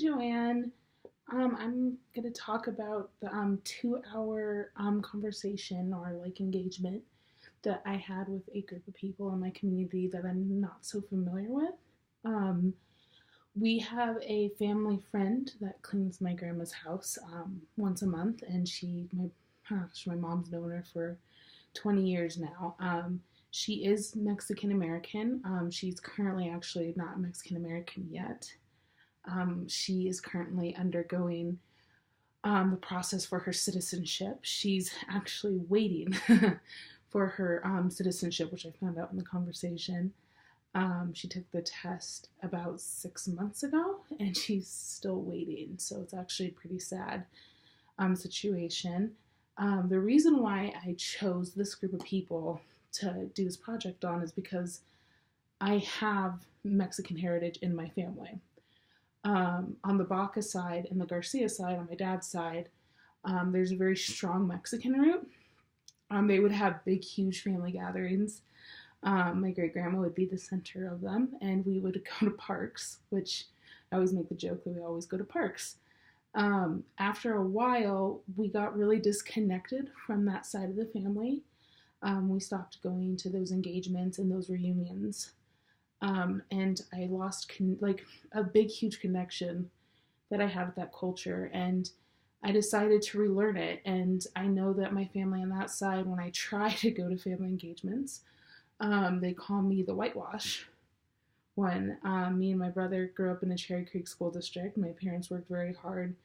Joanne. I'm going to talk about the 2 hour conversation or like engagement that I had with a group of people in my community that I'm not so familiar with. Um, we have a family friend that cleans my grandma's house once a month, and my mom's known her for 20 years now. She is Mexican American. She's currently actually not Mexican American yet. She is currently undergoing the process for her citizenship. She's actually waiting for her citizenship, which I found out in the conversation. She took the test about 6 months ago, and she's still waiting. So it's actually a pretty sad situation. The reason why I chose this group of people to do this project on is because I have Mexican heritage in my family. On the Baca side and the Garcia side, on my dad's side, there's a very strong Mexican root. They would have big, huge family gatherings. My great grandma would be the center of them, and we would go to parks, which I always make the joke that we always go to parks. After a while, we got really disconnected from that side of the family. We stopped going to those engagements and those reunions. And I lost like a big, huge connection that I had with that culture. And I decided to relearn it. And I know that my family on that side, when I try to go to family engagements, they call me the whitewash. When me and my brother grew up in the Cherry Creek School District, my parents worked very hard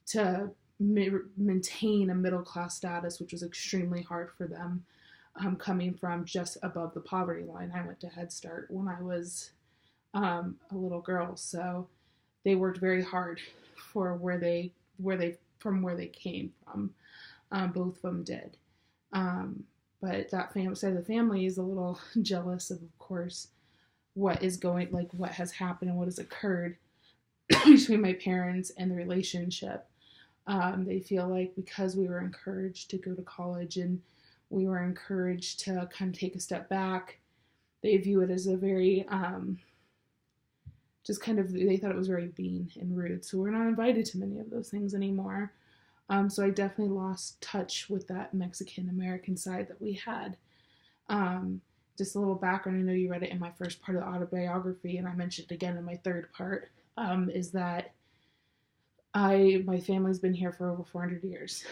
to maintain a middle class status, which was extremely hard for them. Coming from just above the poverty line. I went to Head Start when I was a little girl, so they worked very hard for where they came from. Both of them did, but that side of the family is a little jealous of course, what has happened and what has occurred between my parents and the relationship. They feel like because we were encouraged to go to college and we were encouraged to kind of take a step back, they view it as a very, they thought it was very mean and rude. So we're not invited to many of those things anymore. So I definitely lost touch with that Mexican American side that we had. Just a little background, I know you read it in my first part of the autobiography, and I mentioned it again in my third part, is that my family's been here for over 400 years.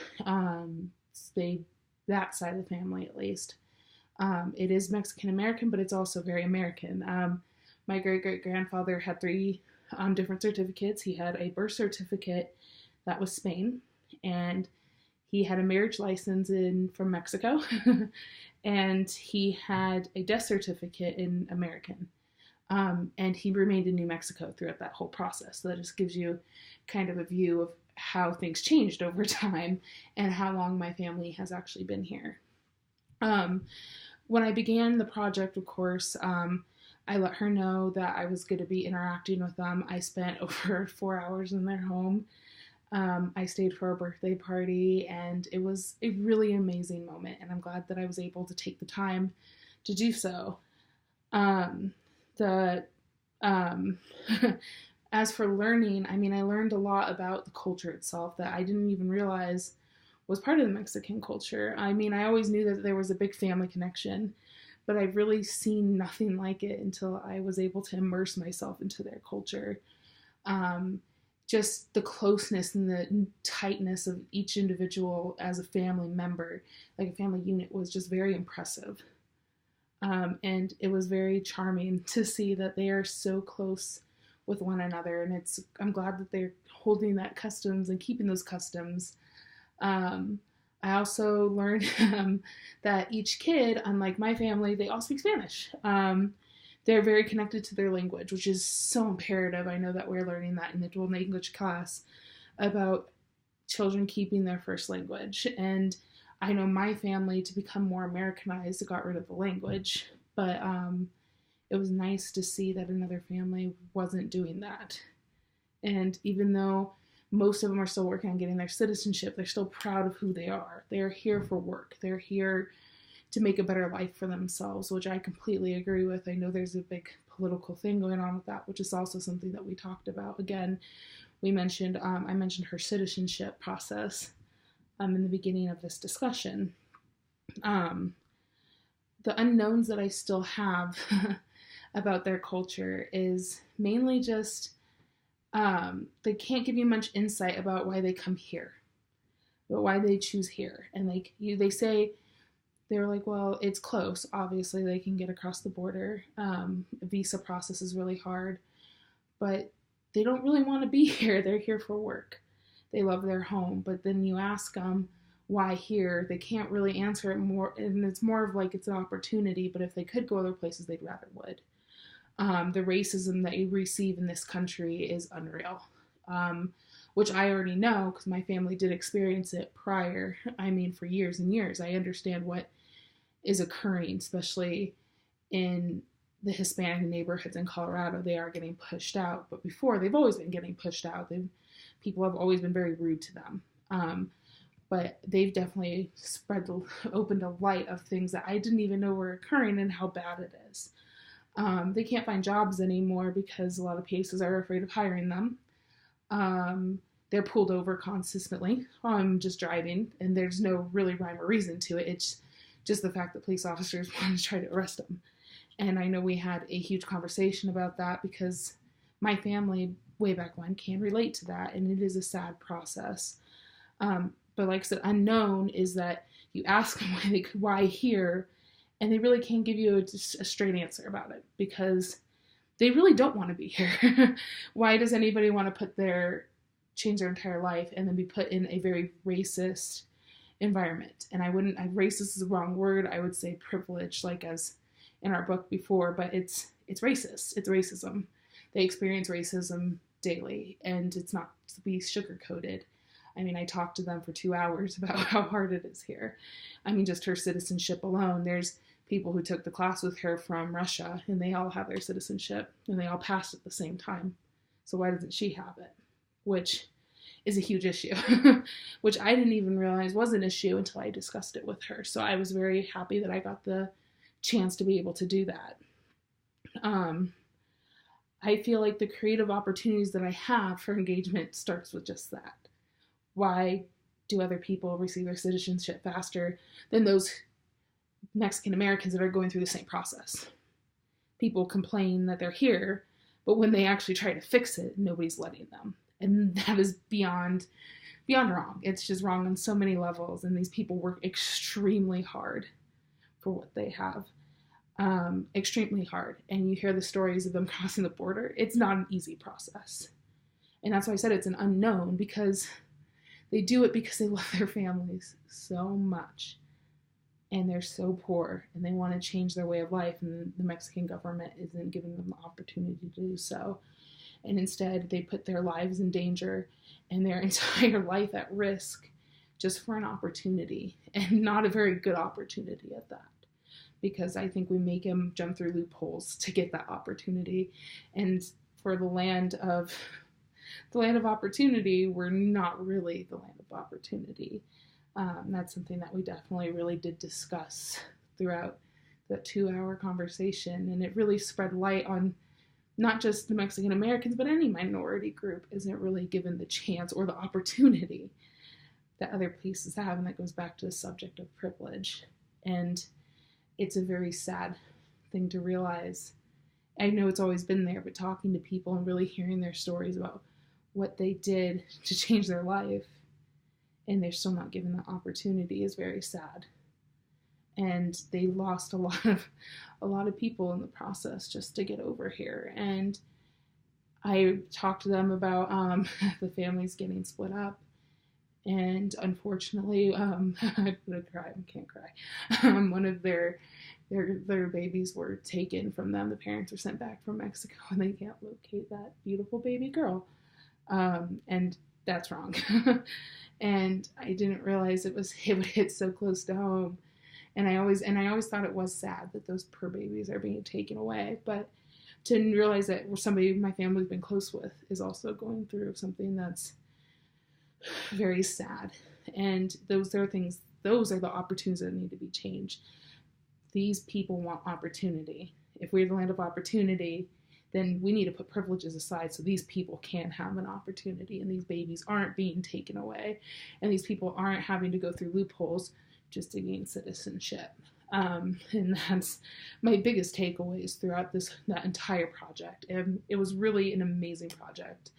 That side of the family, at least. It is Mexican American, but it's also very American. My great-great-grandfather had three different certificates. He had a birth certificate that was Spain, and he had a marriage license from Mexico, and he had a death certificate in American. And he remained in New Mexico throughout that whole process. So that just gives you kind of a view of how things changed over time and how long my family has actually been here. When I began the project, of course, I let her know that I was going to be interacting with them. I spent over 4 hours in their home. I stayed for a birthday party, and it was a really amazing moment, and I'm glad that I was able to take the time to do so. As for learning, I learned a lot about the culture itself that I didn't even realize was part of the Mexican culture. I always knew that there was a big family connection, but I've really seen nothing like it until I was able to immerse myself into their culture. Just the closeness and the tightness of each individual as a family member, like a family unit, was just very impressive. And it was very charming to see that they are so close with one another, and I'm glad that they're holding that customs and keeping those customs. I also learned that each kid, unlike my family, they all speak Spanish. They're very connected to their language, which is so imperative. I know that we're learning that in the dual language class about children keeping their first language. And I know my family, to become more Americanized, got rid of the language, but it was nice to see that another family wasn't doing that. And even though most of them are still working on getting their citizenship, they're still proud of who they are. They're here for work. They're here to make a better life for themselves, which I completely agree with. I know there's a big political thing going on with that, which is also something that we talked about. Again, we mentioned, I mentioned her citizenship process in the beginning of this discussion. The unknowns that I still have about their culture is mainly just they can't give you much insight about why they come here, but why they choose here. And like they say, they're like, well, it's close. Obviously, they can get across the border. Visa process is really hard, but they don't really want to be here. They're here for work. They love their home. But then you ask them why here, they can't really answer it more. And it's more of like it's an opportunity, but if they could go other places, they'd rather would. The racism that you receive in this country is unreal, which I already know because my family did experience it prior. I mean, for years and years. I understand what is occurring, especially in the Hispanic neighborhoods in Colorado. They are getting pushed out, but before they've always been getting pushed out. People have always been very rude to them, but they've definitely opened a light of things that I didn't even know were occurring and how bad it is. They can't find jobs anymore because a lot of places are afraid of hiring them. They're pulled over consistently. Just driving, and there's no really rhyme or reason to it. It's just the fact that police officers want to try to arrest them. And I know we had a huge conversation about that because my family, way back when, can relate to that, and it is a sad process. But like I said, unknown is that you ask them why here, and they really can't give you a straight answer about it because they really don't want to be here. Why does anybody want to change their entire life and then be put in a very racist environment? And racist is the wrong word. I would say privilege, like as in our book before, but it's racist. It's racism. They experience racism daily, and it's not to be sugar-coated. I mean, I talked to them for 2 hours about how hard it is here. I mean, just her citizenship alone. There's people who took the class with her from Russia, and they all have their citizenship, and they all passed at the same time. So why doesn't she have it? Which is a huge issue, which I didn't even realize was an issue until I discussed it with her. So I was very happy that I got the chance to be able to do that. I feel like the creative opportunities that I have for engagement starts with just that. Why do other people receive their citizenship faster than those Mexican Americans that are going through the same process? People complain that they're here, but when they actually try to fix it, nobody's letting them. And that is beyond wrong. It's just wrong on so many levels, and these people work extremely hard for what they have. Extremely hard. And you hear the stories of them crossing the border. It's not an easy process. And that's why I said it's an unknown, because they do it because they love their families so much. And they're so poor, and they want to change their way of life, and the Mexican government isn't giving them the opportunity to do so. And instead, they put their lives in danger and their entire life at risk just for an opportunity, and not a very good opportunity at that. Because I think we make them jump through loopholes to get that opportunity. And for the land of opportunity, we're not really the land of opportunity. That's something that we definitely really did discuss throughout that 2-hour conversation. And it really spread light on not just the Mexican Americans, but any minority group isn't really given the chance or the opportunity that other places have. And that goes back to the subject of privilege. And it's a very sad thing to realize. I know it's always been there, but talking to people and really hearing their stories about what they did to change their life, and they're still not given the opportunity, is very sad. And they lost a lot of people in the process just to get over here. And I talked to them about the families getting split up. And unfortunately, I'm gonna cry. I can't cry. One of their babies were taken from them. The parents were sent back from Mexico, and they can't locate that beautiful baby girl. And that's wrong. And I didn't realize it would hit so close to home. And I always thought it was sad that those poor babies are being taken away. But to realize that somebody my family's been close with is also going through something that's very sad. And those are the opportunities that need to be changed. These people want opportunity. if we're the land of opportunity, then we need to put privileges aside so these people can have an opportunity and these babies aren't being taken away and these people aren't having to go through loopholes just to gain citizenship. And that's my biggest takeaways throughout that entire project. And it was really an amazing project.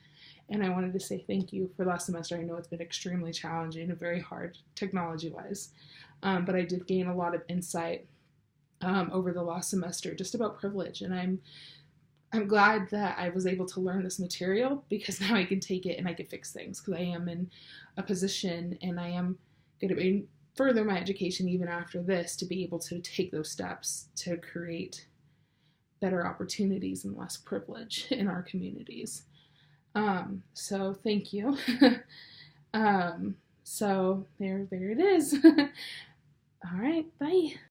And I wanted to say thank you for last semester. I know it's been extremely challenging and very hard technology-wise, but I did gain a lot of insight over the last semester just about privilege. And I'm glad that I was able to learn this material because now I can take it and I can fix things because I am in a position and I am going to further my education even after this to be able to take those steps to create better opportunities and less privilege in our communities. So thank you. So there it is. All right, bye.